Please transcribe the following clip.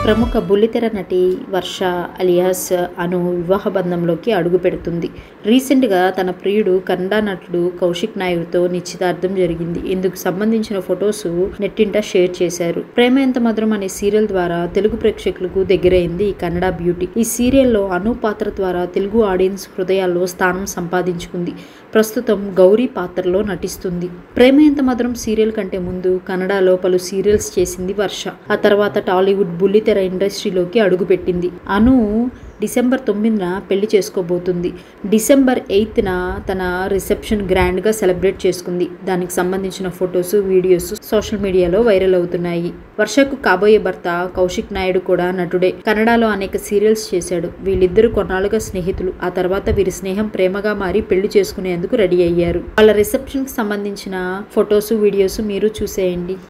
ప్రముఖ బుల్లితెర నటి వర్ష అలియాస్ అను వివాహ బంధంలోకి అడుగు పెడుతుంది. రీసెంట్గా తన ప్రియుడు కన్నడ నటుడు కౌశిక్ నాయుడుతో నిశ్చితార్థం జరిగింది. ఇందుకు సంబంధించిన ఫొటోస్ నెట్టింట షేర్ చేశారు. ప్రేమ ఎంత మధురం అనే సీరియల్ ద్వారా తెలుగు ప్రేక్షకులకు దగ్గరైంది ఈ కన్నడ బ్యూటీ. ఈ సీరియల్లో అను పాత్ర ద్వారా తెలుగు ఆడియన్స్ హృదయాల్లో స్థానం సంపాదించుకుంది. ప్రస్తుతం గౌరీ పాత్రలో నటిస్తుంది. ప్రేమ ఎంత మధురం సీరియల్ కంటే ముందు కన్నడలో పలు సీరియల్స్ చేసింది వర్ష. ఆ తర్వాత టాలీవుడ్ బుల్లితెర ఇండస్ట్రీలోకి అడుగుపెట్టింది. అను డిసెంబర్ 9న పెళ్లి చేసుకోబోతుంది. డిసెంబర్ 8న తన రిసెప్షన్ గ్రాండ్గా సెలబ్రేట్ చేసుకుంది. దానికి సంబంధించిన ఫొటోస్, వీడియోస్ సోషల్ మీడియాలో వైరల్ అవుతున్నాయి. వర్షకు కాబోయే భర్త కౌశిక్ నాయుడు కూడా నటుడే. కన్నడలో అనేక సీరియల్స్ చేశాడు. వీళ్ళిద్దరూ కొన్నాళ్ళుగా స్నేహితులు. ఆ తర్వాత వీరి స్నేహం ప్రేమగా మారి పెళ్లి చేసుకునేందుకు రెడీ అయ్యారు. వాళ్ళ రిసెప్షన్ కి సంబంధించిన ఫొటోస్, వీడియోస్ మీరు చూసేయండి.